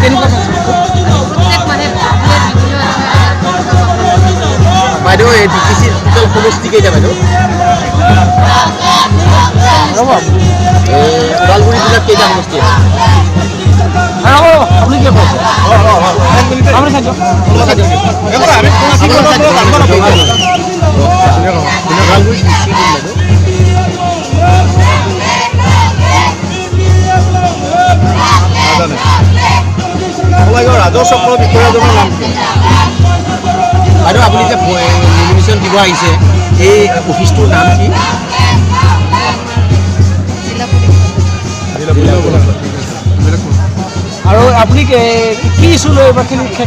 কেনেকুৱা বাইদেউ এই ডিটিচিৰ টোটেল সমষ্টি কেইটা বাইদেউ? ওদালগুৰি জিলাত কেইটা সমষ্টি আছে? আপুনি কি কৈছে? আপুনি চাই দিয়ক। ৰাজহ চক্ৰ বিষয়াজনৰ নাম কি? বাইদেউ আপুনি যে নমিনেশ্যন দিব আহিছে এই অফিচটোৰ নাম কি? আৰু আপুনি কি ইছ্যু লৈ এইবাৰ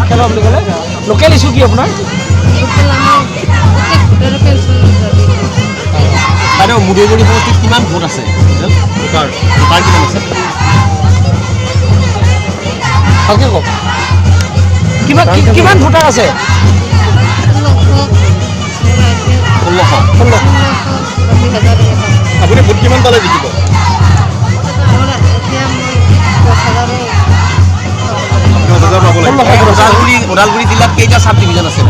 খেলা বুলি ক'লে? লোকেল ইছ্যু কি আপোনাৰ? বাইদেউ মুদৈগুৰি সমষ্টিত কিমান ভোট আছে? ভোটাৰ কিমান আছে? ভালকৈ কওক। কিমান ভোটাৰ আছে? 1600। আপুনি ভোট কিমান পালে জিকিব? ওদালগুৰি জিলাত কেইটা চাব ডিভিজন আছে?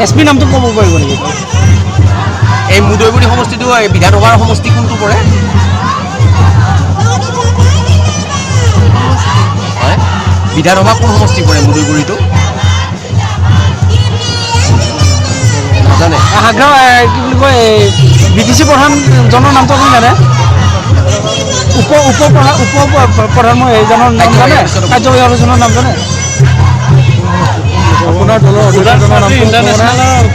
SP নামটো ক'ব পাৰিব নেকি? এই মুদৈগুৰি সমষ্টিটো বিধানসভাৰ সমষ্টি কোনটো পৰে? হয়, বিধানসভা কোন সমষ্টি পৰে মুদৈগুৰিটো? নাজানে? হাগ্ৰা কি বুলি কয় BTC প্ৰধানজনৰ নামটো আপুনি জানে? প্ৰধান এইজনৰ নাম জানে? কাৰ্যবাহী আলোচনাৰ নাম জানে? আপোনাৰ দলৰ ইণ্টাৰনেশ্যনেলৰ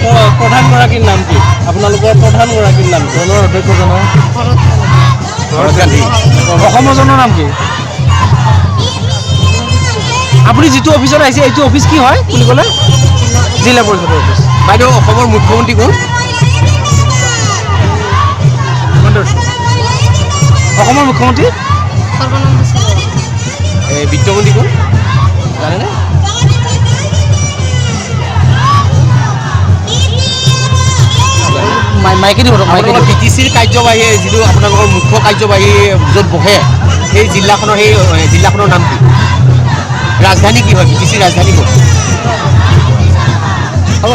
প্ৰধানগৰাকীৰ নাম কি? আপোনালোকৰ প্ৰধানগৰাকীৰ নাম কি? দলৰ অধ্যক্ষজনৰ ভৰত গান্ধী। অসমৰজনৰ নাম কি? আপুনি যিটো অফিচত আহিছে এইটো অফিচ কি হয় বুলি ক'লে? জিলা পৰিষদৰ অফিচ। বাইদেউ অসমৰ মুখ্যমন্ত্ৰী কোন? অসমৰ মুখ্যমন্ত্ৰী বিত্তমন্ত্ৰী কোন জানেনে? মাইকে দিব BTCৰ কাৰ্যবাহী যিটো আপোনালোকৰ মুখ্য কাৰ্যবাহী য'ত বহে সেই জিলাখনৰ নাম কি? ৰাজধানী কি হয়? BTCৰ ৰাজধানী ক'ত? হ'ব।